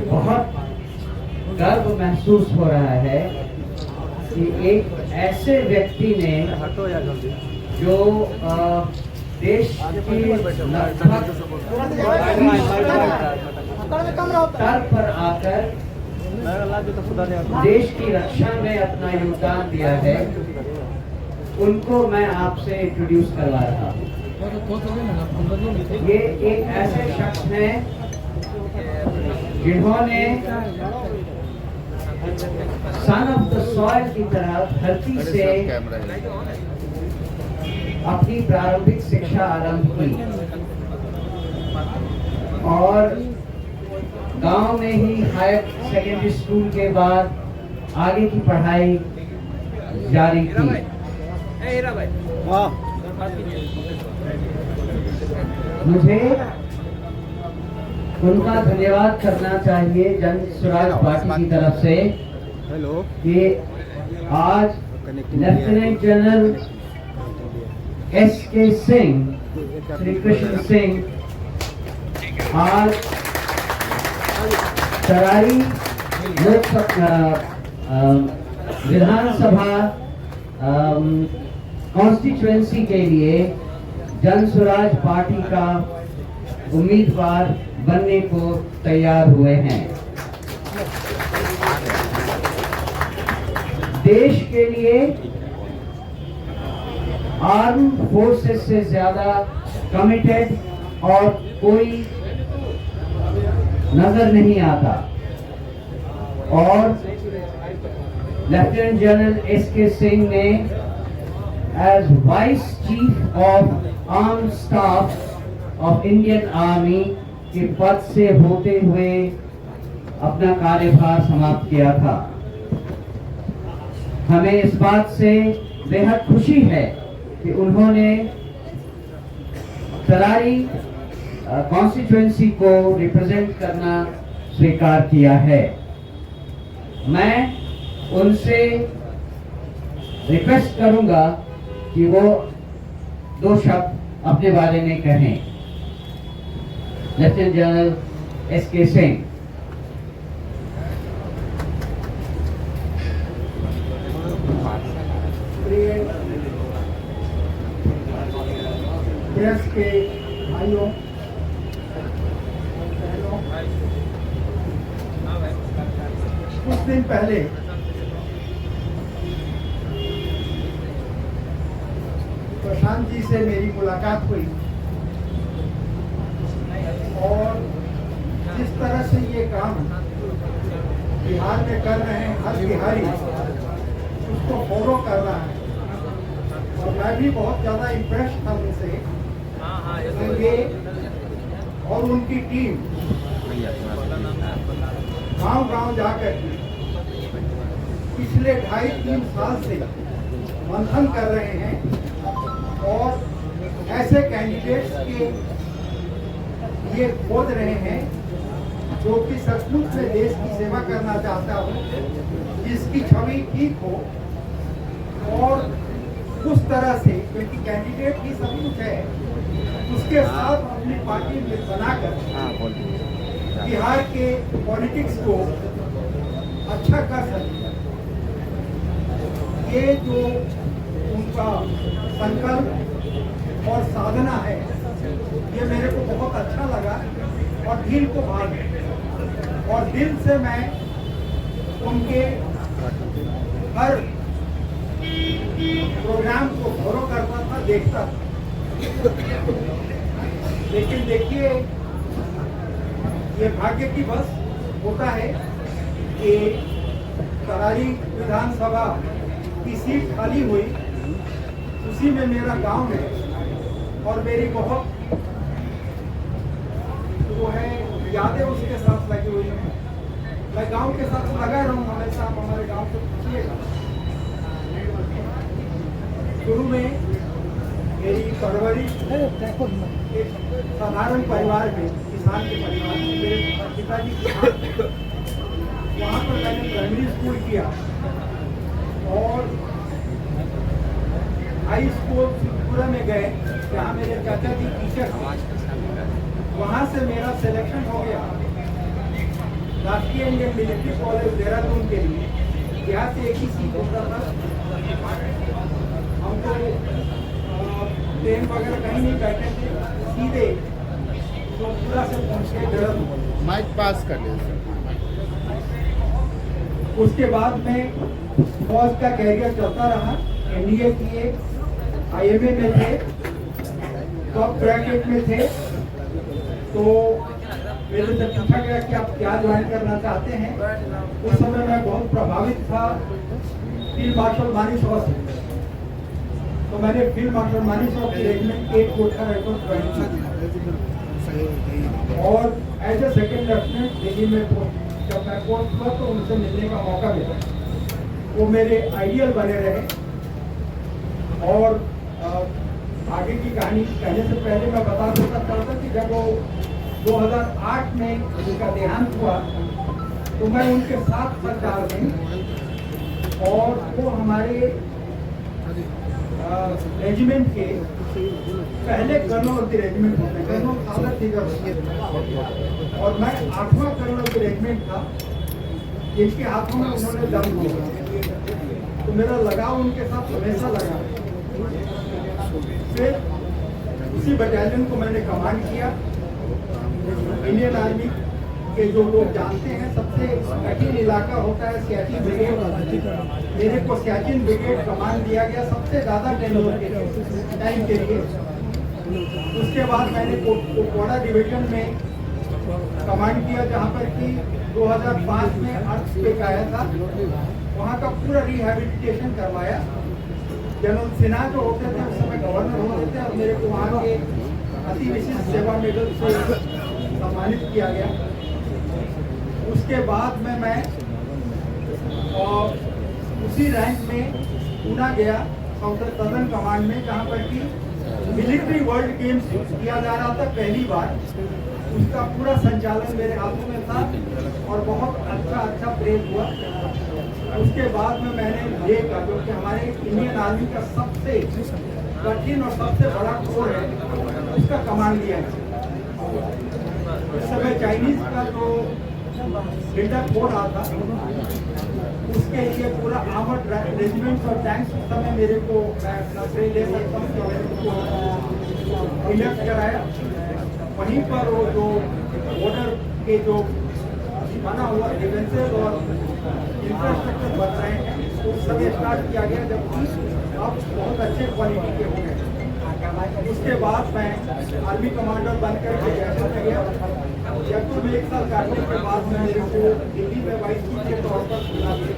बहुत गर्व महसूस हो रहा है कि एक ऐसे व्यक्ति ने जो देश की लगभग स्तर पर आकर देश की रक्षा में अपना योगदान दिया है, उनको मैं आपसे इंट्रोड्यूस करवा रहा हूँ। ये एक ऐसे शख्स हैं जिन्होंने सन ऑफ द सॉइल की तरह धरती से अपनी प्रारंभिक शिक्षा आरंभ की और गांव में ही हायर सेकेंडरी स्कूल के बाद आगे की पढ़ाई जारी की। मुझे उनका धन्यवाद करना चाहिए जन स्वराज पार्टी की तरफ से कि आज lieutenant general S K. Singh, Shri Krishna Singh आज तरारी लोकसभा विधानसभा कॉन्स्टिट्यूएंसी के लिए जन स्वराज पार्टी का उम्मीदवार बनने को तैयार हुए हैं। देश के लिए आर्म फोर्सेस से ज्यादा कमिटेड और कोई नजर नहीं आता और लेफ्टिनेंट जनरल एस.के. सिंह ने as vice chief of arm staff of Indian army के पद से होते हुए अपना कार्यभार समाप्त किया था। हमें इस बात से बेहद खुशी है कि उन्होंने तरारी कॉन्स्टिट्यूएंसी को रिप्रेजेंट करना स्वीकार किया है। मैं उनसे रिक्वेस्ट करूंगा कि वो दो शब्द अपने बारे में कहें। Lieutenant general S K. Singh. Press के भाइयों, कुछ दिन पहले प्रशांत जी से मेरी मुलाकात हुई और जिस तरह से ये काम बिहार में कर रहे हैं, हर बिहारी उसको फॉलो कर रहा है और मैं भी बहुत ज्यादा इम्प्रेस था उनसे। ये और उनकी टीम गांव-गांव जाकर पिछले 2.5-3 साल से मंथन कर रहे हैं और ऐसे कैंडिडेट्स के ये खोज रहे हैं जो कि सचमुच में देश की सेवा करना चाहता हो, जिसकी छवि ठीक हो और उस तरह से, क्योंकि कैंडिडेट ही सब कुछ है, उसके साथ अपनी पार्टी में बनाकर बिहार के पॉलिटिक्स को अच्छा कर सकते। ये जो उनका संकल्प और साधना है, ये मेरे को बहुत अच्छा लगा और दिल को भा गया और दिल से मैं उनके हर प्रोग्राम को फॉलो करता था, देखता था। लेकिन देखिए, ये भाग्य की बस होता है कि तरारी विधानसभा की सीट खाली हुई, उसी में मेरा गांव है और मेरी बहुत वो है यादें उसके साथ लगी हुई है। मैं गांव के साथ लगा रहूँगा, हमेशा आप हमारे गांव को पूछिएगा। शुरू में मेरी परवरिश एक साधारण परिवार में, किसान के परिवार में, मेरे पिताजी किसान, वहाँ पर मैंने प्राइमरी स्कूल किया और हाई स्कूल त्रिपुरा में गए, जहाँ मेरे चाचा जी टीचर थे। वहाँ से मेरा सिलेक्शन हो गया राष्ट्रीय इंडियन मिलिट्री कॉलेज देहरादून के लिए यहाँ से एक ही सीट होता था। हमको ट्रेन वगैरह कहीं नहीं बैठे थे, सीधे पूरा से पहुँच के देहरादून। माइक पास कर ले सर। उसके बाद में फौज का कैरियर चलता रहा। एनडीए किए, आईएमए में थे, टॉप ब्रैकेट में थे। तो मेरे से पूछा गया कि आप क्या ज्वाइन करना चाहते हैं। उस समय मैं बहुत प्रभावित था फील्ड मार्शल मानेसर से। तो मैंने फील्ड मार्शल मानेसर की रेजिमेंट 8 कोठा राइफल ज्वाइन किया और as a second lieutenant Delhi में जब मैं पोस्ट हुआ तो उनसे मिलने का मौका मिला। वो मेरे आइडियल बने रहे। और आगे की कहानी कहने से पहले मैं बता देता था कि जब वो 2008 में उनका देहांत हुआ तो मैं उनके साथ सरकार में, और वो हमारे रेजिमेंट के पहले कर्नल ऑफ द रेजिमेंट होते हैं, कर्नल सादर फिगर, और मैं 8वां कर्नल ऑफ द रेजिमेंट था जिनके हाथों में उन्होंने दम दिया। तो मेरा लगाव उनके साथ हमेशा लगा। फिर उसी बटालियन को मैंने कमांड किया। इंडियन आर्मी के जो लोग जानते हैं सबसे कठिन इलाका होता है सियाचिन ब्रिगेड। मेरे को सियाचिन ब्रिगेड कमांड दिया गया सबसे ज़्यादा टाइम के लिए। उसके बाद मैंने कोड़ा डिवीजन में कमांड किया जहाँ पर कि 2005 में अर्थक्वेक आया था। वहाँ का पूरा रिहैबिलिटेशन करवाया। जनरल सिन्हा जो होते थे उस समय गवर्नर होते थे और मेरे को वहाँ के अति विशिष्ट सेवा मेडल से सम्मानित किया गया। उसके बाद में मैं उसी रैंक में पूना गया सदर्न कमांड में, जहाँ पर कि मिलिट्री वर्ल्ड गेम्स किया जा रहा था पहली बार। उसका पूरा संचालन मेरे हाथों में था और बहुत अच्छा प्रेज हुआ। उसके बाद में मैंने देखा जो कि हमारे इंडियन आर्मी का सबसे कठिन और सबसे बड़ा कोर है, उसका कमांड लिया है। उस समय चाइनीज का जो बिल्डअप हो रहा था उसके लिए पूरा आर्मर्ड रेजिमेंट्स और टैंक्स उस समय मेरे को श्रेय दे सकता हूँ कि मैंने उसको इलेक्ट कराया। वहीं पर वो जो बॉर्डर के जो बना हुआ डिफेंसेस और इंफ्रास्ट्रक्चर बन रहे हैं उस समय स्टार्ट किया गया, जबकि अब बहुत अच्छे क्वालिटी के हो गए। उसके बाद मैं आर्मी कमांडर बनकर के जयपुर में गया। जयपुर में 1 साल काटने के बाद में मेरे को दिल्ली में वाइस चीफ के तौर पर चुना गया।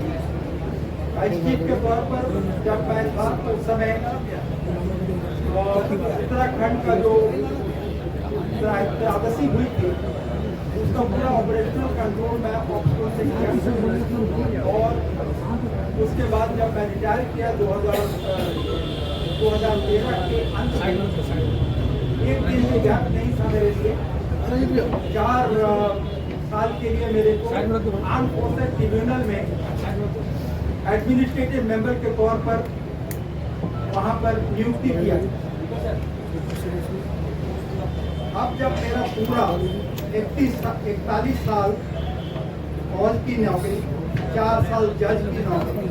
वाइस चीफ के तौर पर जब मैं था तो उस समय उत्तराखंड का जो त्रासदी हुई थी उसका पूरा ऑपरेशनल कंट्रोल मैं ऑफिसर से किया। और उसके बाद जब मैं रिटायर किया 2013 के अंत में, एक दिन में गैप नहीं था मेरे लिए। 4 साल के लिए मेरे को आर्म फोर्सेस ट्रिब्यूनल में एडमिनिस्ट्रेटिव मेंबर के तौर पर वहाँ पर नियुक्ति किया। अब जब मेरा पूरा 41 साल फौज की नौकरी, 4 साल जज की नौकरी,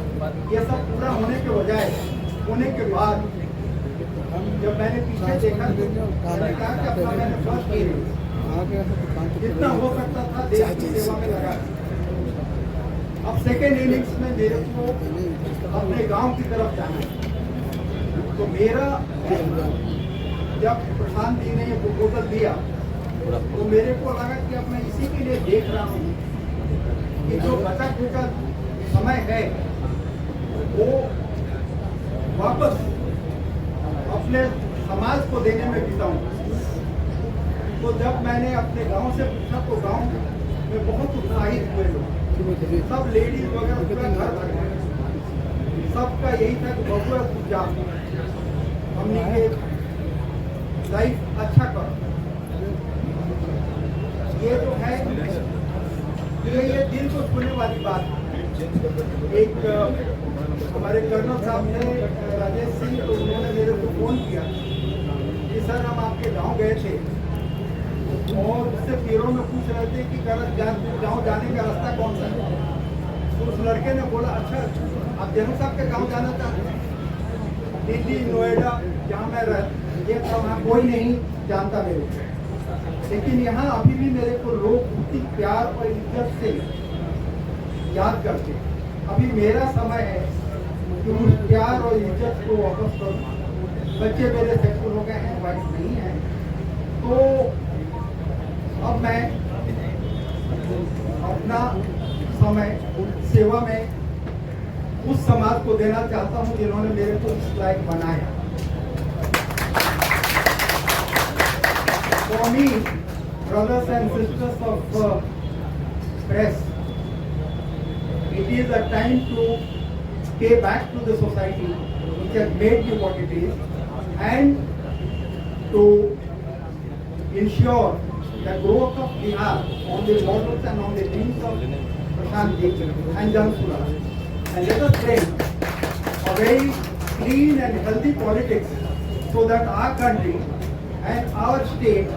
ये सब पूरा होने के बाद जब मैंने पीछे देखा तो मैंने कहा कि अपना मैंने फर्स्ट इनिंग्स जितना हो सकता था देश की सेवा में लगा। अब सेकेंड इनिंग्स में मेरे को अपने गांव की तरफ जाना है। तो मेरा जब प्रशांत जी ने ये प्रपोजल दिया तो मेरे को लगा कि अब मैं इसी के लिए देख रहा हूँ कि जो बचा खुचा समय है वो वापस अपने समाज को देने में बिताऊं। तो जब मैंने अपने गांव से पूछा तो गांव में बहुत उत्साहित हुए लोग, सब लेडीज वगैरह पूरा घर भर गए। सबका यही था कि बबुआ पूजा हमने के लाइफ अच्छा करो। ये जो है ये दिल को छूने वाली बात है। एक हमारे कर्नल साहब ने राजेश सिंह, तो उन्होंने मेरे को फोन किया कि सर हम आपके गांव गए थे और उससे पैरों में पूछ रहे थे कि गाँव जाने का रास्ता कौन सा है। तो उस लड़के ने बोला, अच्छा आप जनू साहब के गाँव जाना चाहते हैं? दिल्ली, नोएडा जहाँ मैं ये था वहाँ कोई नहीं जानता मेरे को, लेकिन यहाँ अभी भी मेरे को लोग उतनी प्यार और इज्जत से याद करते हैं। अभी मेरा समय है कि उस प्यार और इज्जत को वापस करूँ। बच्चे मेरे सक्सेसफुल हो गए हैं, वाइफ नहीं है, तो अब मैं अपना समय सेवा में उस समाज को देना चाहता हूं जिन्होंने मेरे को इस लायक बनाया। For me, brothers and sisters of press, it is a time to pay back to the society which has made you what it is, and to ensure the growth of Bihar on the models and on the dreams of Prashant Ji and Jan Suraj. And let us bring a very clean and healthy politics so that our country and our state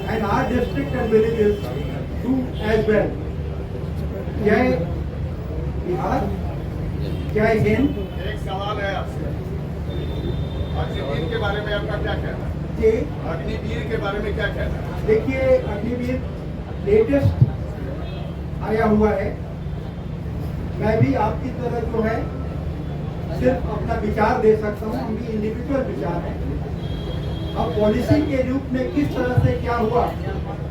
and our district and villages do as well. Jai Bihar, Jai Hind. एक सवाल है आपसे, अग्निवीर के बारे में आपका क्या कहना है? जी, अग्निवीर के बारे में क्या कहना है? देखिए अग्निवीर लेटेस्ट आया हुआ है। मैं भी आपकी तरह जो है सिर्फ अपना विचार दे सकता हूँ, हम भी इंडिविजुअल विचार है। अब पॉलिसी के रूप में किस तरह से क्या हुआ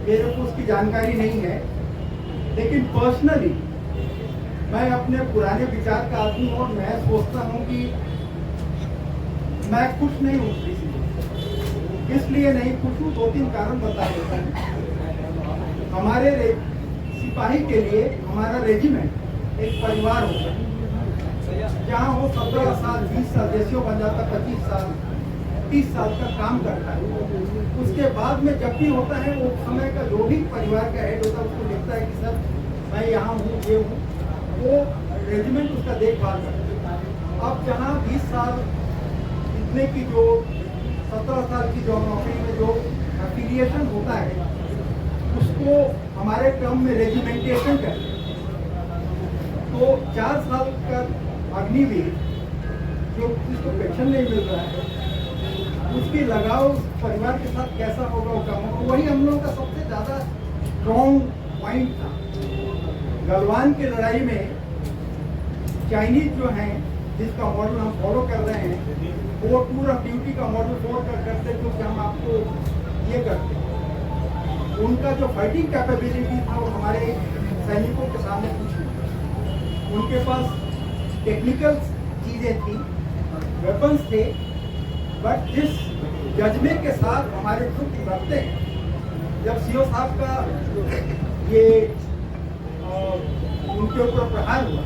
मेरे को उसकी जानकारी नहीं है, लेकिन पर्सनली मैं अपने पुराने विचार का आदमी हूँ और मैं सोचता हूँ कि मैं खुश नहीं हूँ किसी से। इसलिए नहीं खुश हूँ, 2-3 कारण बता देता हूँ। हमारे सिपाही के लिए हमारा रेजिमेंट एक परिवार होता है, जहाँ वो 17 साल 20 साल जैसे बन जाता, 25 साल 30 साल का काम करता है। उसके बाद में जब भी होता है वो समय का जो भी परिवार का हेड होता है उसको लिखता है कि सर मैं यहाँ हूँ, ये हूँ, वो रेजिमेंट उसका देखभाल करता है। अब जहाँ 20 साल इतने की जो 17 साल की जो नौकरी में जो एफिलिएशन होता है उसको हमारे क्रम में रेजिमेंटेशन करते हैं। तो 4 साल का अग्निवीर जो जिसको पेंशन नहीं मिल रहा है उसकी लगाव परिवार के साथ कैसा होगा वो काम होगा। वही हम लोगों का सबसे ज़्यादा स्ट्रॉन्ग पॉइंट था। गलवान की लड़ाई में चाइनीज जो हैं जिसका मॉडल हम फॉलो कर रहे हैं वो टूर ऑफ ड्यूटी का मॉडल फॉलो करते जो कि हम आपको ये करते हैं। उनका जो फाइटिंग कैपेबिलिटी था वो हमारे सैनिकों के सामने कुछ नहीं। उनके पास टेक्निकल चीज़ें थी, वेपन्स थे, बट जिस जज्बे के साथ हमारे ट्रुप बढ़ते हैं, जब सीओ साहब का ये उनके ऊपर प्रहार हुआ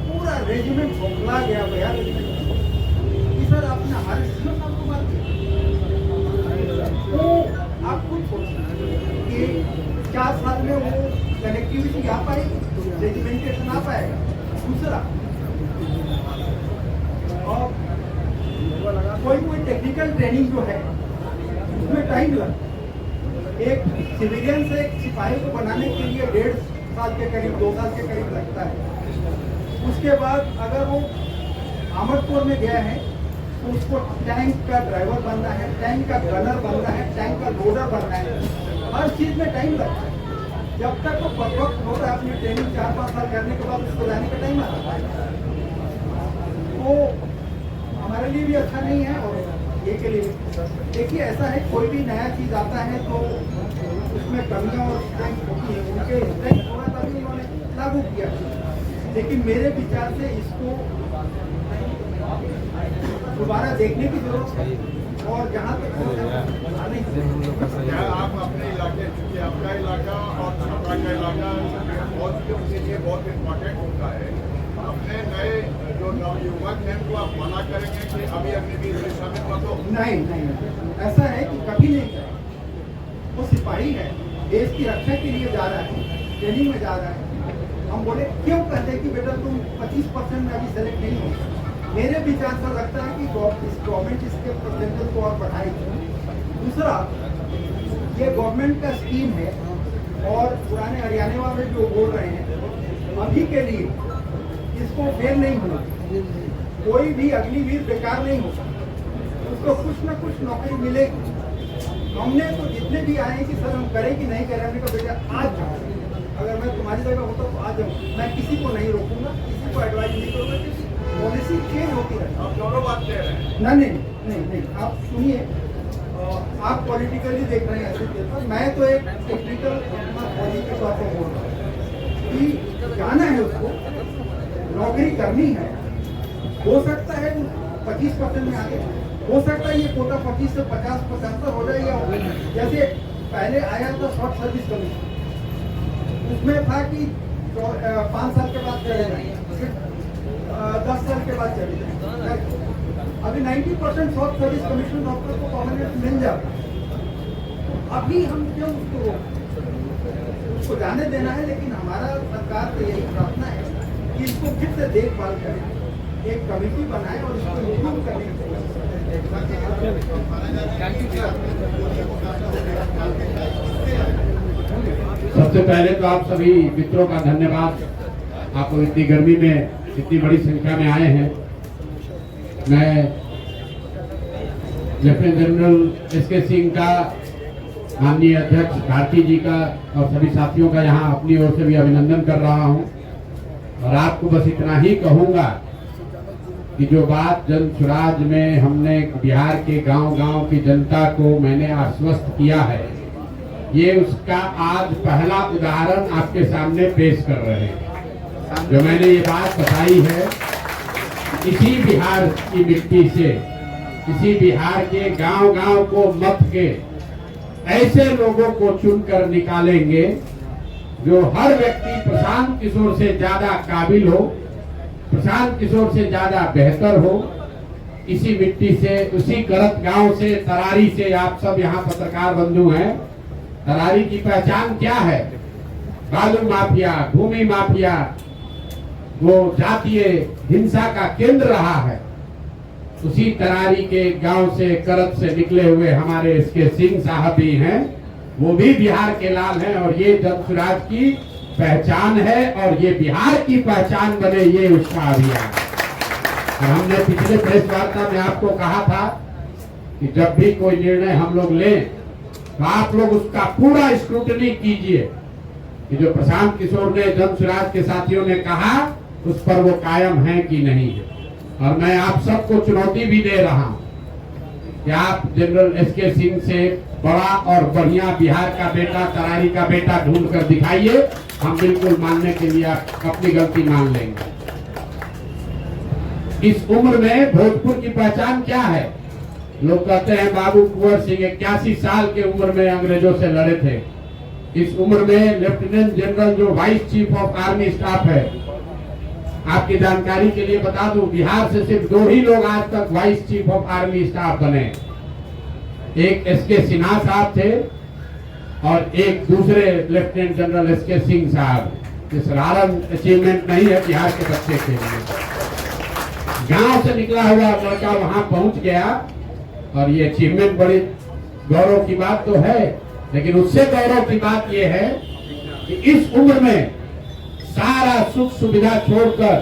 पूरा रेजिमेंट खोखला गया भैया कि सर आपने हमारे सीओ साहब को मार दिया। तो आप खुद सोचिए कि 4 साल में वो कनेक्टिविटी आ पाएगी, रेजिमेंटेशन आ पाएगा। दूसरा और कोई टेक्निकल ट्रेनिंग जो है उसमें टाइम लगता है। एक सिविलियन से एक सिपाही को बनाने के लिए 1.5 साल के करीब 2 साल के करीब लगता है। उसके बाद अगर वो आमदपुर में गया है तो उसको टैंक का ड्राइवर बनना है, टैंक का गनर बनना है, टैंक का लोडर बनना है, हर चीज़ में टाइम लगता है। जब तक वो परफेक्ट होता है अपनी ट्रेनिंग 4-5 साल करने के बाद उसको जाने का टाइम आता है। तो हमारे लिए भी अच्छा नहीं है और ये के लिए देखिए ऐसा है कोई भी नया चीज़ आता है तो उसमें कमियां और स्ट्रेंथ होती है। उनके स्ट्रेंथ होगा तभी उन्होंने लागू किया, लेकिन मेरे विचार से इसको दोबारा देखने की जरूरत है। और जहाँ तक क्या आप अपने इलाके, चूँकि आपका इलाका और छपरा का इलाका उसके लिए बहुत इम्पोर्टेंट होता है, अपने नए जो नवयुवक हैं उनको आप मना करेंगे कि अभी अग्निवीर में शामिल मत हो? नहीं, ऐसा है कि कभी नहीं करें। वो सिपाही है, देश की रक्षा के लिए जा रहा है, ट्रेनिंग में जा रहा है। हम बोले क्यों कहते कि बेटा तुम 25% में अभी सेलेक्ट नहीं हो। मेरे विचार से लगता है कि गवर्नमेंट इसके परसेंटेज को और बढ़ाएगी। दूसरा ये गवर्नमेंट का स्कीम है और पुराने हरियाणा वाले जो बोल रहे हैं अभी के लिए इसको फेल नहीं होना, कोई भी अग्निवीर बेकार नहीं होगा, उसको कुछ ना कुछ नौकरी मिलेगी। हमने तो जितने भी आए कि सर हम करें कि नहीं करें, हमने कहा बेटा आज जाओ, अगर मैं तुम्हारी जगह होता तो आज जाऊँ, मैं किसी को नहीं रोकूंगा, किसी को एडवाइस नहीं करूँगा, क्योंकि पॉलिसी चेंज होती रहती है। आप दोनों बात कह रहे हैं। नहीं, आप सुनिए, आप पॉलिटिकली देख रहे हैं ऐसे पेपर, मैं तो एक टेक्निकल पॉलिसी के तौर पर बोल रहा हूँ कि जाना है उसको, नौकरी करनी है, हो सकता है 25% में आगे, हो सकता है ये कोटा 25 से 50-75 हो जाए, या जैसे पहले आया था शॉर्ट सर्विस कमीशन, उसमें था कि 5 साल के बाद चले जाए, 10 साल के बाद चले जाए। अभी 90% शॉर्ट सर्विस कमीशन डॉक्टर को परमानेंट मिल जाता है। अभी हम क्यों उसको जाने देना है, लेकिन हमारा सरकार से यही प्रार्थना है कि इसको फिर से देखभाल करें, एक कमेटी बनाए और इसको इम्प्रूव करने की कोशिश करें। सबसे पहले तो आप सभी मित्रों का धन्यवाद, आपको इतनी गर्मी में इतनी बड़ी संख्या में आए हैं। मैं लेफ्टिनेंट जनरल एसके सिंह का, माननीय अध्यक्ष भारती जी का और सभी साथियों का यहाँ अपनी ओर से भी अभिनंदन कर रहा हूँ। और आपको बस इतना ही कहूँगा कि जो बात जन स्वराज में हमने बिहार के गांव-गांव की जनता को मैंने आश्वस्त किया है, ये उसका आज पहला उदाहरण आपके सामने पेश कर रहे हैं। जो मैंने ये बात बताई है, इसी बिहार की मिट्टी से, इसी बिहार के गांव-गांव को मत के ऐसे लोगों को चुनकर निकालेंगे जो हर व्यक्ति प्रशांत किशोर से ज्यादा काबिल हो, प्रशांत किशोर से ज्यादा बेहतर हो। इसी मिट्टी से, उसी करत गांव से, तरारी से, आप सब यहाँ पत्रकार बंधु हैं, तरारी की पहचान क्या है? बालू माफिया, भूमि माफिया, वो जातीय हिंसा का केंद्र रहा है। उसी तरारी के गांव से, करत से निकले हुए हमारे इसके सिंह साहब भी हैं, वो भी बिहार के लाल हैं। और ये जन स्वराज की पहचान है और ये बिहार की पहचान बने, ये उसका अभियान है। और हमने पिछले प्रेस वार्ता में आपको कहा था कि जब भी कोई निर्णय हम लोग लें तो आप लोग उसका पूरा स्क्रूटनी कीजिए कि जो प्रशांत किशोर ने, जन स्वराज के साथियों ने कहा, उस पर वो कायम है कि नहीं है। और मैं आप सबको चुनौती भी दे रहा हूं कि आप जनरल एसके सिंह से बड़ा और बढ़िया बिहार का बेटा, तरारी का बेटा ढूंढ कर दिखाइए, हम बिल्कुल मानने के लिए अपनी गलती मान लेंगे। इस उम्र में भोजपुर की पहचान क्या है? लोग कहते हैं बाबू कुंवर सिंह 81 साल के उम्र में अंग्रेजों से लड़े थे। इस उम्र में लेफ्टिनेंट जनरल जो vice chief of army staff है, आपकी जानकारी के लिए बता दूं, बिहार से सिर्फ 2 ही लोग आज तक vice chief of army staff बने। एक एसके सिन्हा साहब थे और एक दूसरे लेफ्टिनेंट जनरल एसके सिंह साहब। ये साधारण अचीवमेंट नहीं है बिहार के बच्चे के लिए। गांव से निकला हुआ लड़का वहां पहुंच गया और ये अचीवमेंट बड़ी गौरव की बात तो है, लेकिन उससे गौरव की बात यह है कि इस उम्र में सारा सुख सुविधा छोड़कर,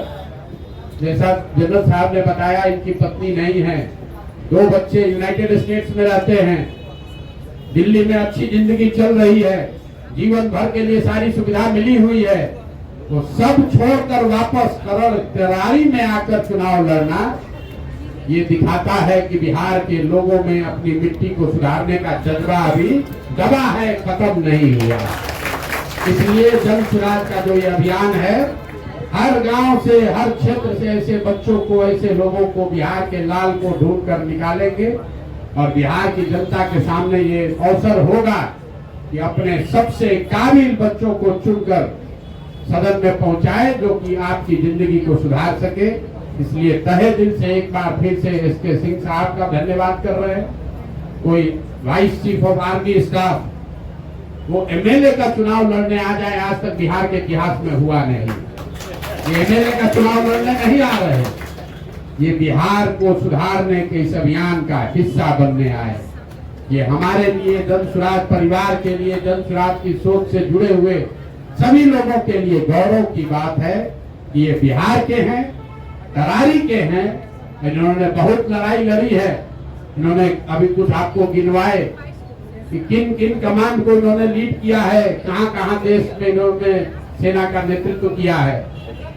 जैसा जनरल साहब ने बताया, इनकी पत्नी नहीं है, 2 बच्चे यूनाइटेड स्टेट्स में रहते हैं, दिल्ली में अच्छी जिंदगी चल रही है, जीवन भर के लिए सारी सुविधा मिली हुई है, तो सब छोड़कर वापस तरारी में आकर चुनाव लड़ना, ये दिखाता है कि बिहार के लोगों में अपनी मिट्टी को सुधारने का जज्बा अभी दबा है, खत्म नहीं हुआ। इसलिए जन स्वराज का जो ये अभियान है, हर गांव से, हर क्षेत्र से ऐसे बच्चों को, ऐसे लोगों को, बिहार के लाल को ढूंढ कर निकालेंगे और बिहार की जनता के सामने ये अवसर होगा कि अपने सबसे काबिल बच्चों को चुनकर सदन में पहुंचाए, जो कि आपकी जिंदगी को सुधार सके। इसलिए तहे दिल से एक बार फिर से एसके सिंह साहब का धन्यवाद कर रहे हैं। कोई vice chief of army staff वो एमएलए का चुनाव लड़ने आ जाए, आज तक बिहार के इतिहास में हुआ नहीं। ये एमएलए का चुनाव लड़ने नहीं आ रहे, ये बिहार को सुधारने के इस अभियान का हिस्सा बनने आए। ये हमारे लिए जन स्वराज परिवार के लिए, जन स्वराज की सोच से जुड़े हुए सभी लोगों के लिए गौरव की बात है कि ये बिहार के हैं, तरारी के हैं। इन्होंने बहुत लड़ाई लड़ी है। इन्होंने अभी कुछ आपको गिनवाए कि किन किन कमांड को इन्होंने लीड किया है, कहाँ कहाँ देश में इन्होंने सेना का नेतृत्व किया है।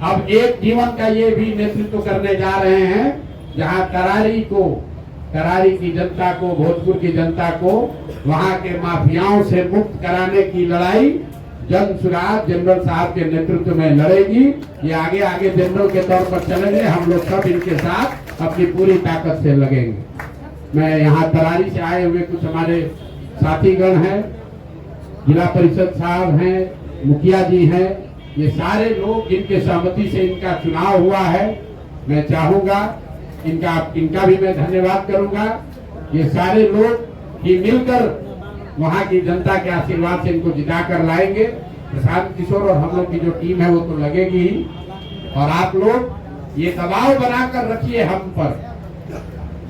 अब एक जीवन का ये भी नेतृत्व करने जा रहे हैं जहाँ तरारी की जनता को, भोजपुर की जनता को वहाँ के माफियाओं से मुक्त कराने की लड़ाई जन स्वराज जनरल साहब के नेतृत्व में लड़ेगी। ये आगे आगे जनरल के तौर पर चलेंगे, हम लोग सब इनके साथ अपनी पूरी ताकत से लगेंगे। मैं यहाँ तरारी से आए हुए कुछ हमारे साथीगण हैं, जिला परिषद साहब हैं, मुखिया जी हैं, ये सारे लोग जिनके सहमति से इनका चुनाव हुआ है, मैं चाहूंगा इनका भी मैं धन्यवाद करूंगा। ये सारे लोग ही मिलकर वहाँ की जनता के आशीर्वाद से इनको जिता कर लाएंगे। प्रशांत किशोर और हम लोग की जो टीम है वो तो लगेगी ही, और आप लोग ये दबाव बनाकर रखिए हम पर।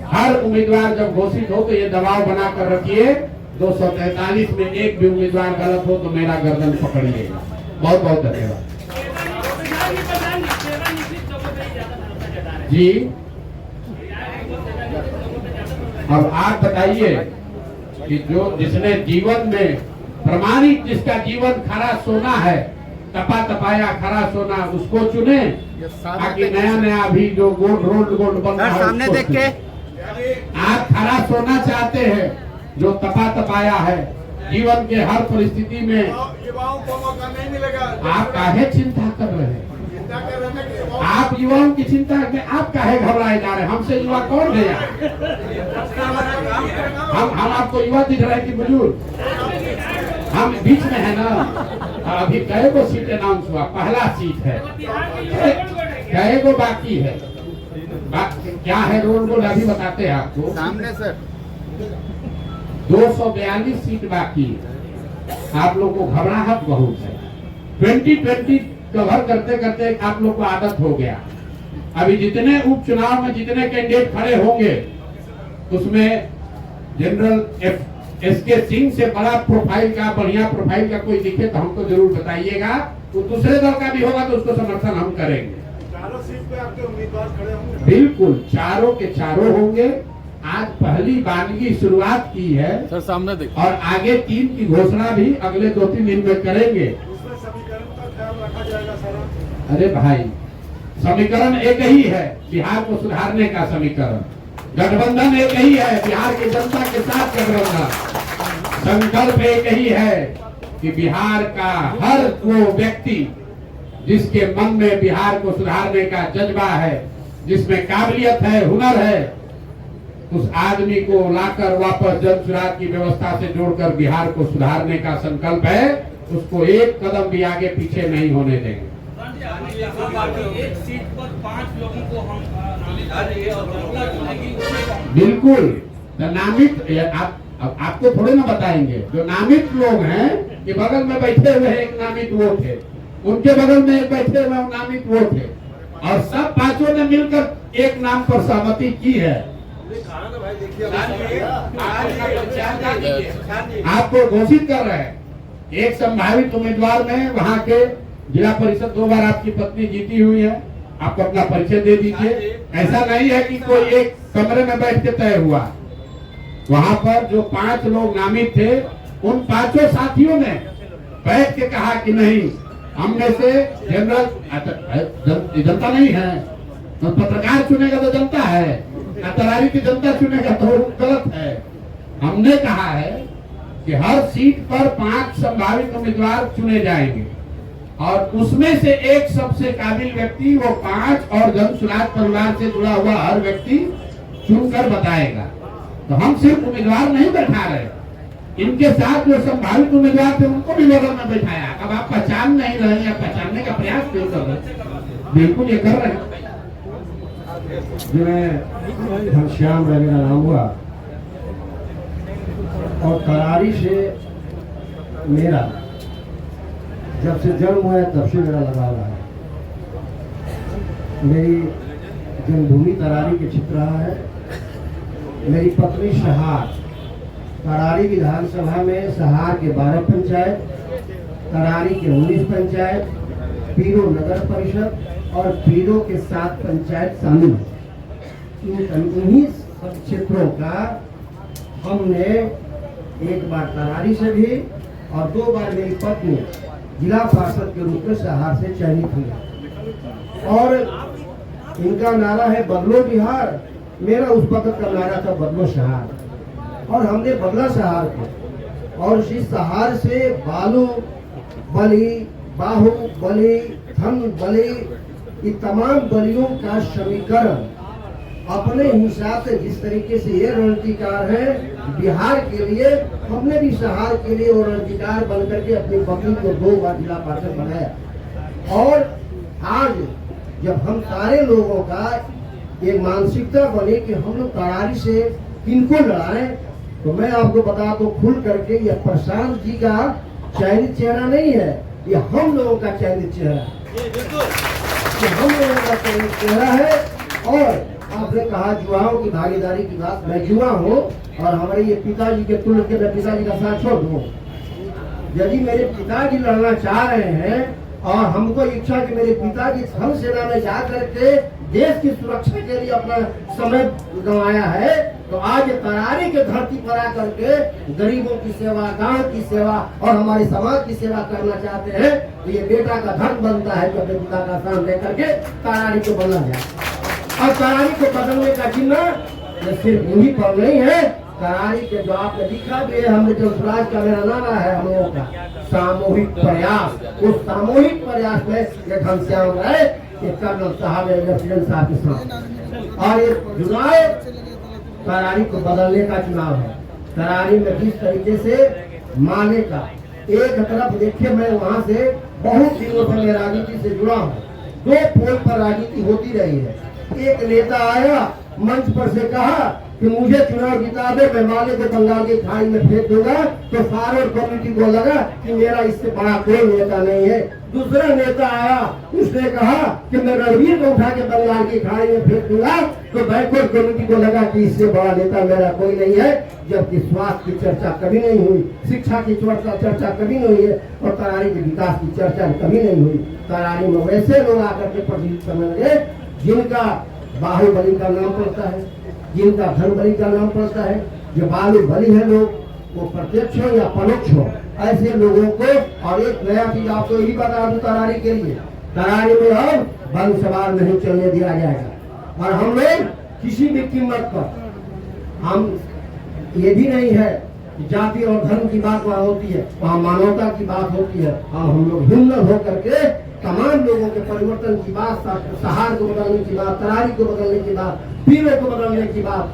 हर उम्मीदवार जब घोषित हो तो ये दबाव बनाकर रखिए, 243 में एक भी उम्मीदवार गलत हो तो मेरा गर्दन पकड़िएगा। बहुत बहुत धन्यवाद जी। अब आप बताइए कि जिसने जीवन में प्रमाणिक, जिसका जीवन खरा सोना है, तपा तपाया खरा सोना, उसको चुने, ताकि नया नया अभी जो रोड बन रहा है सामने देख के। आप खरा सोना चाहते हैं जो तपा तपाया है जीवन के हर परिस्थिति में। युवाओं को मौका नहीं मिलेगा। आप काहे चिंता कर रहे हैं? आप युवाओं की चिंता में आप काहे घबराए जा रहे हैं? हमसे युवा कौन है यार? हम आपको युवा दिख रहे हैं कि बुजुर्ग? हम बीच में है ना। अभी कई को सीट अनाउंस हुआ, पहला सीट है, कई को बाकी है। क्या है रोल गोल अभी बताते हैं आपको सामने सर। 242 सीट बाकी है। आप लोग को घबराहट बहुत है। 2020 कवर करते करते आप लोग को आदत हो गया। अभी जितने उपचुनाव में जितने कैंडिडेट खड़े होंगे उसमें जनरल एसके सिंह से बड़ा प्रोफाइल का, बढ़िया प्रोफाइल का कोई दिखे तो हमको जरूर बताइएगा। तो दूसरे दल का भी होगा तो उसको समर्थन हम करेंगे। चारों सीट पे आपके उम्मीदवार खड़े होंगे? बिल्कुल, चारों के चारों होंगे। आज पहली बानगी शुरुआत की है सर, सामने देखिए। और आगे 3 की घोषणा भी अगले 2-3 दिन में करेंगे। उसमें समीकरण का ख्याल रखा जाएगा सारा। अरे भाई, समीकरण एक ही है, बिहार को सुधारने का समीकरण। गठबंधन एक ही है, बिहार की जनता के साथ गठबंधन। संकल्प एक ही है कि बिहार का हर वो व्यक्ति जिसके मन में बिहार को सुधारने का जज्बा है, जिसमें काबिलियत है, हुनर है, उस आदमी को लाकर वापस जन स्वराज की व्यवस्था से जोड़कर बिहार को सुधारने का संकल्प है। उसको एक कदम भी आगे पीछे नहीं होने देंगे। एक सीट पर 5 लोगों को हम बिल्कुल नामित। आपको थोड़े ना बताएंगे। जो नामित लोग हैं कि बगल में बैठे हुए एक नामित वो थे, उनके बगल में एक बैठे हुए नामित वो थे, और सब 5 ने मिलकर एक नाम पर सहमति की है। आपको घोषित कर रहे हैं। एक संभावित उम्मीदवार में वहाँ के जिला परिषद 2 बार आपकी पत्नी जीती हुई है, आप अपना परिचय दे दीजिए। ऐसा नहीं है कि कोई एक कमरे में बैठ के तय हुआ। वहाँ पर जो 5 लोग नामित थे, उन 5 साथियों ने बैठ के कहा कि नहीं, हमने से जनरल जनता नहीं है तो पत्रकार चुनेगा तो जनता है, तरारी की जनता चुनेगा तो गलत है। हमने कहा है कि हर सीट पर 5 संभावित उम्मीदवार चुने जाएंगे और उसमें से एक सबसे काबिल व्यक्ति, वो 5 और जन स्वराज परिवार से जुड़ा हुआ हर व्यक्ति चुनकर बताएगा। तो हम सिर्फ उम्मीदवार नहीं बैठा रहे, इनके साथ जो संभावित उम्मीदवार थे उनको भी बगल में बैठाया। अब आप पहचान नहीं रहे या पहचानने का प्रयास नहीं कर रहे, बिल्कुल ये कर रहे हैं। मैं घनश्याम मेरा नाम हुआ और तरारी से मेरा जब से जन्म हुआ है तब से मेरा लगाव रहा है। मेरी जन्मभूमि तरारी के चित्र रहा है। मेरी पत्नी शहार करारी विधानसभा में सहार के 12 पंचायत, करारी के 19 पंचायत, पीरो नगर परिषद और पीरो के 7 पंचायत शामिल हैं। इन्हीं सब क्षेत्रों का हमने एक बार करारी से भी और 2 बार मेरी पत्नी जिला पार्षद के रूप में सहार से चयनित हुई। और इनका नारा है बदलो बिहार, मेरा उस वक्त का नारा था बदलो सहार, और हमने बदला सहार को। और इस सहार से बालू बलि, बाहु बलि, धन बलि, ये तमाम बलियों का समीकरण अपने हिसाब से जिस तरीके से ये रणनीतिकार है बिहार के लिए, हमने भी सहार के लिए वो रणनीतिकार बन करके अपनी पत्नी को 2 बार जिला पार्षद बनाया। और आज जब हम सारे लोगों का एक मानसिकता बने कि हम लोग करारी से किनको लड़ाएं, तो मैं आपको बता दो खुल करके ये प्रशांत जी का चयनित चेहरा नहीं है, ये हम लोगों का चयनित चेहरा है, ये हम लोगों का चयनित चेहरा है। और आपने कहा युवाओं की भागीदारी की बात, मैं युवा हूँ और हमारे ये पिताजी के तुल्य के मैं पिताजी का साथ छोड़ दूँ। यदि मेरे पिताजी लड़ना चाह रहे हैं और हमको इच्छा कि मेरे पिताजी थल सेना में जा करके देश की सुरक्षा के लिए अपना समय गंवाया है, तो आज करारी के धरती पर आकर के गरीबों की सेवा, गांव की सेवा और हमारे समाज की सेवा करना चाहते हैं, तो ये बेटा का धर्म बनता है कि अपने पिता का स्थान लेकर के करारी को बदला जाए। और करारी को बदलने का जिम्मा सिर्फ यही पर नहीं है, करारी के जो आपने लिखा भी है, हमने जो स्वराज का मेरा नारा है हम लोगों का सामूहिक प्रयास, उस सामूहिक प्रयास में ये घनश्याम राय, ये कर्नल साहब, लेफ्टिनेंट साहब के साथ, और ये चुनाव करारी को बदलने का चुनाव है। करारी में जिस तरीके से माले का एक तरफ देखिए, मैं वहाँ से बहुत दिनों से मैं राजनीति से जुड़ा हूँ, 2 पोल पर राजनीति होती रही है। एक नेता आया मंच पर से कहा कि मुझे चुनाव जिता दे, मैं माले को बंगाल की खाड़ी में फेंक दूंगा, तो फॉरवर्ड कमेटी को लगा कि मेरा इससे बड़ा कोई नेता नहीं है। दूसरा नेता आया, उसने कहा कि मैं रणवीर को उठा के बंगाल की खाड़ी में फेंक दूंगा, तो बैकवर्ड कमेटी को लगा कि इससे बड़ा नेता मेरा कोई नहीं है। जबकि स्वास्थ्य की चर्चा कभी नहीं हुई, शिक्षा की चर्चा कभी नहीं हुई है, और करारी के विकास की चर्चा कभी नहीं हुई। करारी में वैसे लोग आकर के प्रतिनिधित्व करने लगे जिनका बाहुबली का नाम पड़ता है, जिनका धनबली का नाम पड़ता है। जो बाहुबली है लोग, वो प्रत्यक्ष हो या परोक्ष हो, ऐसे लोगों को। और एक नया चीज आपको यही बता दूं करारी के लिए, करारी में अब बंद सवार नहीं चलने दिया जाएगा। और हम लोग किसी भी कीमत पर, हम ये भी नहीं है कि जाति और धर्म की बात वहाँ होती है, वहाँ मानवता की बात होती है। और हम लोग हिम्मत होकर के तमाम लोगों के परिवर्तन की बात, सहार को बदलने की बात, करारी को बदलने की बात, पीरों को बदलने की बात,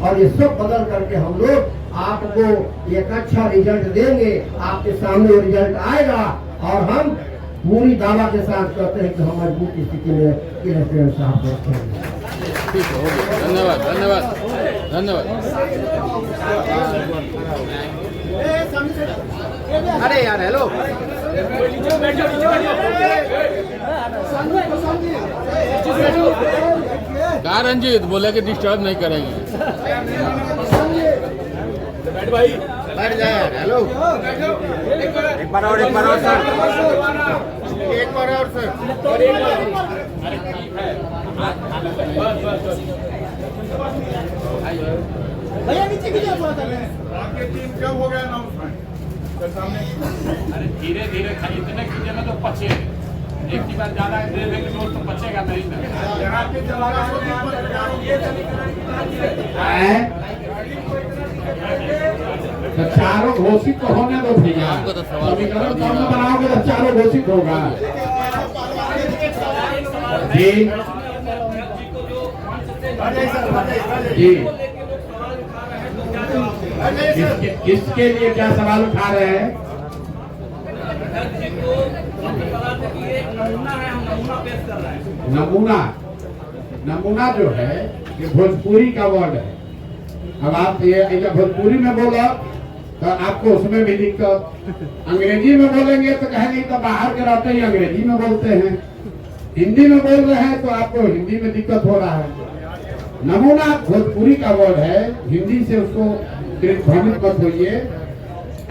और ये सब बदल करके हम लोग आपको एक अच्छा रिजल्ट देंगे। आपके सामने वो रिजल्ट आएगा और हम पूरी दावा के साथ कहते हैं कि हम मजबूत स्थिति में लेफ्टिनेंट साहब रखेंगे। धन्यवाद धन्यवाद धन्यवाद। अरे यार हेलो, कहा रंजीत बोले कि डिस्टर्ब नहीं करेंगे। बैठ जाए यार, हेलो एक बार और सर, एक बार और सर। भैया नीचे गिर जाओ थोड़ा। आपकी टीम कब हो गया अनाउंसमेंट सामने? अरे धीरे धीरे खाली इतने कीजिए ना तो पचे, एक की बात ज्यादा दे देंगे तो पचेगा नहीं। यहाँ के जनता को तो चारों घोषित तो होने दो भैया, समीकरण कम बनाओगे तो चारों घोषित होगा। जी जी, किसके लिए क्या सवाल उठा रहे हैं? नमूना जो है ये भोजपुरी का वर्ड है। अब आप ये भोजपुरी में बोलो तो आपको उसमें भी दिक्कत, अंग्रेजी में बोलेंगे तो कहेंगे तो बाहर के रहते ही अंग्रेजी में बोलते हैं, हिंदी में बोल रहे हैं तो आपको हिंदी में दिक्कत हो रहा है। नमूना भोजपुरी का वर्ड है, हिंदी से उसको भ्रमित मत होइए।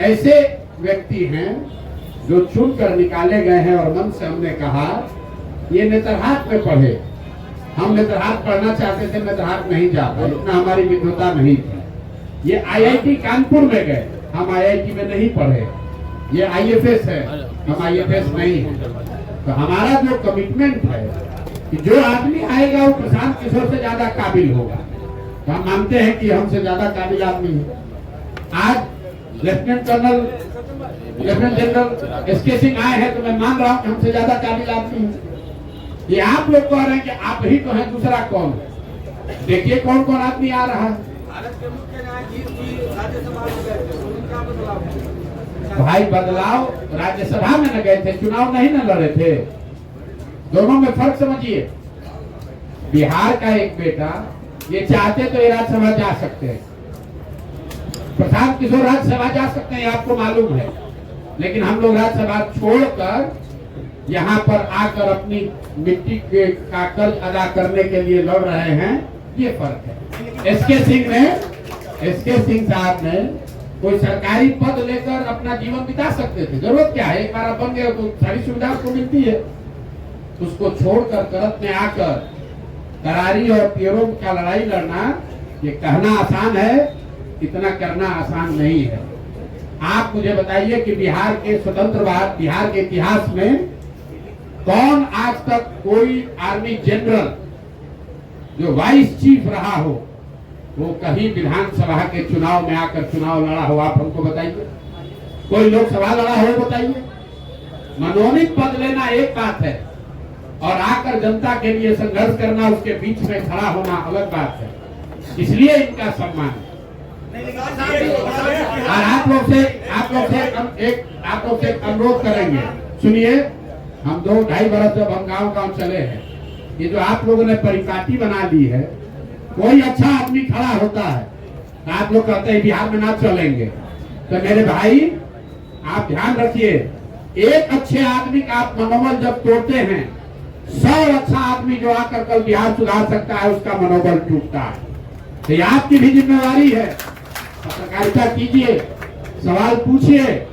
ऐसे व्यक्ति हैं जो चुन कर निकाले गए हैं और मन से हमने कहा ये नेतरहाट में पढ़े। हम नेतरहाट पढ़ना चाहते थे, नेतरहाट नहीं जा पाए, इतना हमारी विद्वता नहीं थी। ये आईआईटी कानपुर में गए, हम आईआईटी में नहीं पढ़े। ये आईएफएस है, हम आईएफएस नहीं है। तो हमारा जो कमिटमेंट है कि जो आदमी आएगा वो प्रशांत किशोर से ज्यादा काबिल होगा। तो हम मानते हैं कि हमसे ज्यादा काबिल आदमी है। आज लेफ्टिनेंट जनरल एसके सिंह आए हैं तो मैं मान रहा हूँ कि हमसे ज्यादा काबिल आदमी है। ये आप लोग कह रहे हैं कि आप ही तो हैं, दूसरा कौन? देखिए कौन कौन आदमी आ रहा है। भाई बदलाव राज्यसभा में न गए थे, चुनाव नहीं न लड़े थे। दोनों में फर्क समझिए। बिहार का एक बेटा ये चाहते तो ये राज्यसभा जा सकते हैं, प्रशांत किशोर राज्यसभा जा सकते हैं, आपको मालूम है। लेकिन हम लोग राज्यसभा छोड़कर यहाँ पर आकर अपनी मिट्टी का कर्ज अदा करने के लिए लड़ रहे हैं, ये फर्क है। एसके सिंह साहब ने कोई सरकारी पद लेकर अपना जीवन बिता सकते थे, जरूरत क्या है, एक बार बन गए तो सारी सुविधा उसको मिलती है। उसको छोड़कर करत में आकर करारी और पियरों का लड़ाई लड़ना, ये कहना आसान है, इतना करना आसान नहीं है। आप मुझे बताइए कि बिहार के स्वतंत्र भारत, बिहार के इतिहास में कौन आज तक कोई आर्मी जनरल जो वाइस चीफ रहा हो वो कहीं विधानसभा के चुनाव में आकर चुनाव लड़ा हो? आप हमको बताइए। कोई लोकसभा लड़ा हो बताइए। मनोनीत पद लेना एक बात है और आकर जनता के लिए संघर्ष करना, उसके बीच में खड़ा होना अलग बात है। इसलिए इनका सम्मान है। और आप लोग से अनुरोध करेंगे, सुनिए, हम 2-2.5 बरस जब हम गांव चले हैं, ये जो आप लोगों ने परिपाटी बना ली है, कोई अच्छा आदमी खड़ा होता है तो आप लोग कहते हैं बिहार में ना चलेंगे। तो मेरे भाई आप ध्यान रखिए, एक अच्छे आदमी का आप मनोबल जब तोड़ते हैं, 100 अच्छा आदमी जो आकर कल बिहार सुधार सकता है उसका मनोबल टूटता है। तो ये आपकी भी जिम्मेवारी है, पत्रकारिता कीजिए, सवाल पूछिए,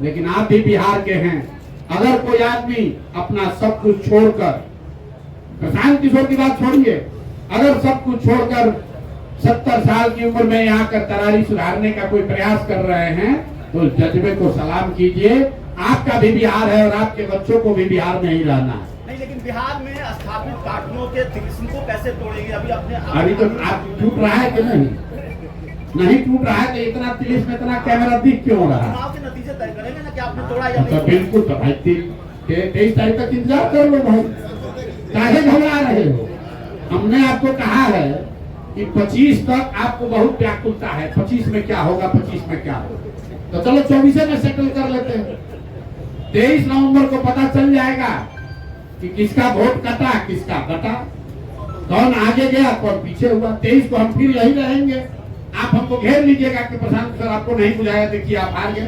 लेकिन आप भी बिहार के हैं। अगर कोई आदमी अपना सब कुछ छोड़कर, प्रशांत किशोर की बात छोड़िए, अगर सब कुछ छोड़कर 70 साल की उम्र में यहाँ कर तरारी सुधारने का कोई प्रयास कर रहे हैं तो जज्बे को सलाम कीजिए। आपका भी बिहार है और आपके बच्चों को भी बिहार में ही रहना है। नहीं, लेकिन बिहार में स्थापित काटनों के तिलिस्म को कैसे तोड़ेंगे? अभी तो आप टूट रहा है कि नहीं टूट रहा है तो इतना तिलिस्म में इतना कैमरा दिख क्यों रहा है? चुनाव के नतीजे तय करेंगे ना कि आपने तोड़ा या नहीं। तो बिल्कुल, तो भाई 23 तारीख तक इंतजार कर लो भाई, काहे घबरा रहे हो? हमने आपको कहा है कि 25 तक आपको बहुत व्याकुलता है, 25 में क्या होगा, 25 में क्या होगा, तो चलो 24 में सेटल कर लेते हैं। 23 नवंबर को पता चल जाएगा कि किसका वोट कटा, किसका बटा, कौन आगे गया, कौन पीछे हुआ। 23 को हम फिर यही रहेंगे। आप हमको घेर लीजिएगा कि प्रशांत सर आपको नहीं बुलाया, देखिए आप हार गए।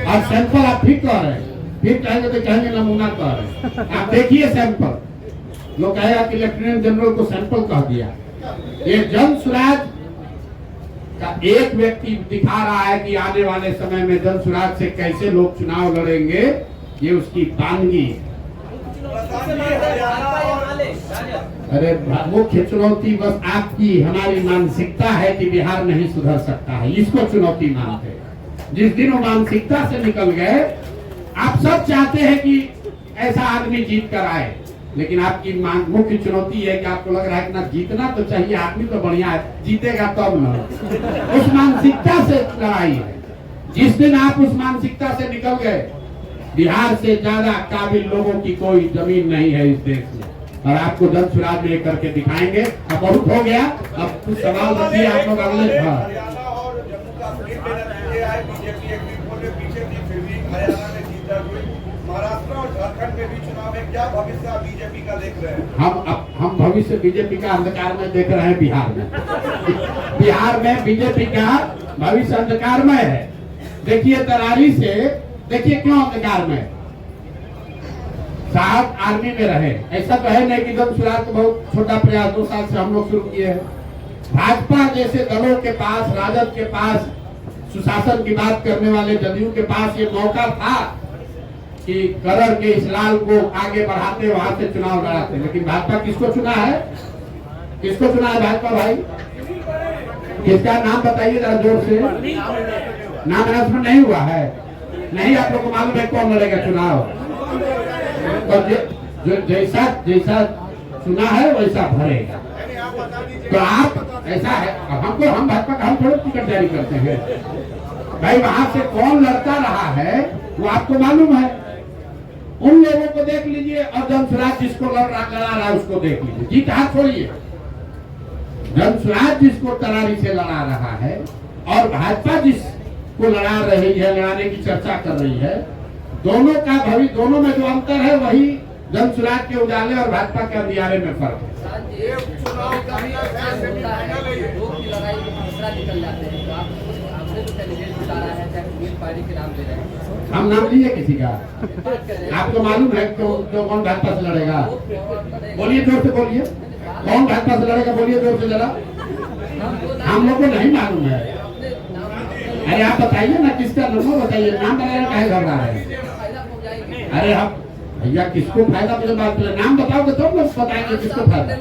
और सैंपल आप फिर कह रहे हैं, फिर कहेंगे तो कहेंगे नमूना कह रहे हैं। आप देखिए सैंपल, लोग कहेगा कि लेफ्टिनेंट जनरल को सैंपल कह दिया। ये जन स्वराज का एक व्यक्ति दिखा रहा है कि आने वाले समय में जन स्वराज से कैसे लोग चुनाव लड़ेंगे, ये उसकी बानगी। अरे मुख्य चुनौती बस आपकी हमारी मानसिकता है कि बिहार नहीं सुधर सकता है, इसको चुनौती मानते हैं। जिस दिन वो मानसिकता से निकल गए, आप सब चाहते हैं कि ऐसा आदमी जीत कर आए, लेकिन आपकी मुख्य चुनौती है कि आपको लग रहा है कि ना जीतना तो चाहिए, आदमी तो बढ़िया है, जीतेगा तब ना। उस मानसिकता से लड़ाई है। जिस दिन आप उस मानसिकता से निकल गए, बिहार से ज्यादा काबिल लोगों की कोई जमीन नहीं है इस देश में, और आपको जन स्वराज में करके दिखाएंगे। अब बहुत हो गया, अब कुछ सवाल रखिए आप लोग अगले। हरियाणा और जम्मू कश्मीर में ये है, बीजेपी एक रिपोर्ट में पीछे थी, फिर भी हरियाणा में जीत हुई। महाराष्ट्र और झारखंड में भी चुनाव है, क्या भविष्य आप बीजेपी का देख रहे हैं? हम भविष्य बीजेपी का अंधकार में देख रहे हैं। बिहार में बिहार में बीजेपी का भविष्य अंधकारमय है। देखिए तरारी से, देखिए क्यों अंधकार में। साहब आर्मी में रहे, ऐसा तो है नहीं कि जन स्वराज को बहुत छोटा प्रयास 2 साल से हम लोग शुरू किए हैं। भाजपा जैसे दलों के पास, राजद के पास सुशासन की बात करने वाले जदयू के पास ये मौका था कि करड़ के इस लाल को आगे बढ़ाते वहां से चुनाव लड़ाते, लेकिन भाजपा किसको चुना है? किसको चुना है भाजपा भाई? किसका नाम बताइए जरा जोर से। नाम अनाउंसमेंट नहीं हुआ है? नहीं, आप लोग को मालूम है कौन लड़ेगा चुनाव? तो जैसा जैसा चुना है वैसा भरेगा। तो आप ऐसा है, हम भाजपा का हम थोड़े टिकट जारी करते हैं भाई। वहां से कौन लड़ता रहा है वो आपको मालूम है। उन लोगों को देख लीजिए और जनसुराज जिसको लड़ा रहा है उसको देख लीजिए। जीत हाथ छोड़िए। जनसुराज जिसको तरारी से लड़ा रहा है और भाजपा जिसको लड़ा रही है, लड़ाने की चर्चा कर रही है, दोनों का भविष्य, दोनों में जो अंतर है वही जनसुराज के उजाले और भाजपा के अंधियारे में फर्क है। हम नाम लिए किसी का? आपको मालूम है तो कौन भाजपा से लड़ेगा? बोलिए जोर से, बोलिए कौन भाजपा से लड़ेगा? बोलिए जोर से जरा। हम लोग को नहीं मालूम है। अरे आप बताइए ना किसका नाम बताइए। नाम बताने काहे घबरा रहे हैं? अरे आप भैया किसको फायदा मुझे बात करें, नाम बताओगे तो लोग बताएंगे किसको फायदा।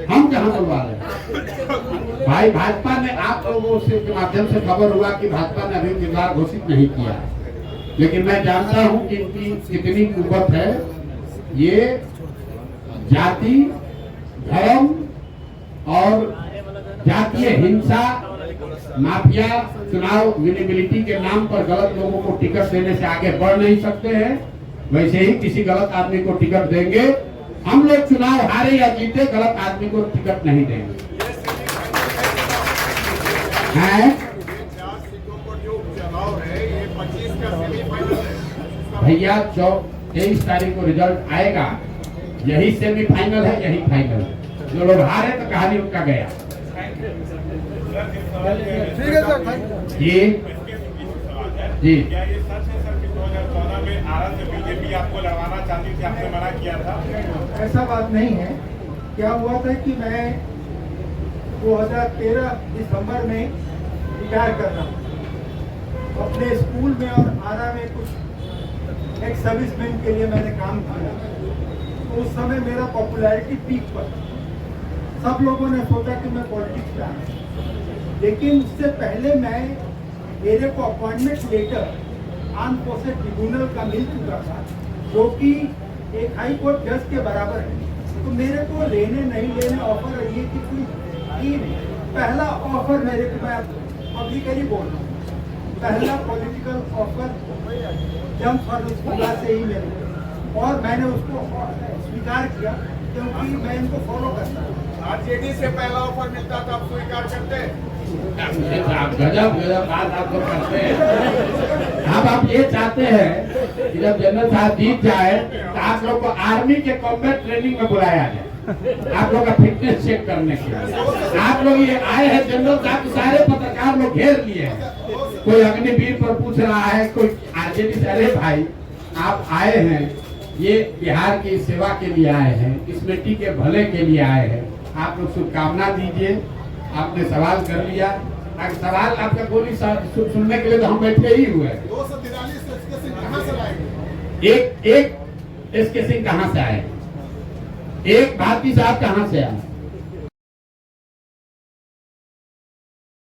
हम कहाँ बोलवा रहे हैं भाई? भाजपा ने आप लोगों से के माध्यम से खबर हुआ कि भाजपा ने अभी उम्मीदवार घोषित नहीं किया है, लेकिन मैं जानता हूँ कि इनकी कितनी कुव्वत है। ये जाति, धर्म और जातीय हिंसा, माफिया, चुनाव विनेबिलिटी के नाम पर गलत लोगों को टिकट देने से आगे बढ़ नहीं सकते हैं। वैसे ही किसी गलत आदमी को टिकट देंगे। हम लोग चुनाव हारे या जीते, गलत आदमी को टिकट नहीं देंगे। भैया 23 तारीख को रिजल्ट आएगा। यही सेमीफाइनल है, यही फाइनल है। जो लोग हारे तो कहानी उनका गया। ठीक है सर, जी जी। बीजेपी आपको लड़वाना चाहती थी, आपने मना किया था? ऐसा बात नहीं है। क्या हुआ था कि मैं 2013 दिसंबर में रिटायर कर रहा हूँ। अपने स्कूल में और आरा में कुछ एक सर्विसमैन के लिए मैंने काम किया। तो उस समय मेरा पॉपुलैरिटी पीक पर, सब लोगों ने सोचा कि मैं पॉलिटिक्स में आऊँ। लेकिन उससे पहले मेरे को appointment letter arm forces tribunal का मिल चुका था, जो कि एक हाई कोर्ट जज के बराबर है। तो मेरे को लेने नहीं लेने ऑफर ये कि कोई पहला ऑफर मेरे को, मैं पब्लिकली बोल रहा हूँ, पहला पॉलिटिकल ऑफर जंग फॉर से ही मेरे को, और मैंने उसको स्वीकार किया क्योंकि मैं इनको फॉलो करता हूँ। आरजेडी से पहला ऑफर मिलता था, आप स्वीकार करते? गजब गजब बात आप लोग करते हैं। अब आप ये चाहते हैं कि जब जनरल साहब जीत जाए तो आप लोग को आर्मी के कॉम्बैट ट्रेनिंग में बुलाया जाए, आप लोग का फिटनेस चेक करने के लिए। आप लोग ये आए हैं, जनरल साहब सारे पत्रकार लोग घेर लिए हैं। कोई अग्निवीर पर पूछ रहा है, कोई आरजेडी से। अरे भाई आप आए हैं, ये बिहार की सेवा के लिए आए हैं, इस बेटी के भले के लिए आए हैं। आप लोग शुभकामना दीजिए। आपने सवाल कर लिया, अगर सवाल आपका गोली सुनने के लिए तो हम बैठे ही हुए। 243 एसके सिंह कहां से लाएंगे? एक एसके सिंह कहां से आए? एक भारती साहब कहां से आए?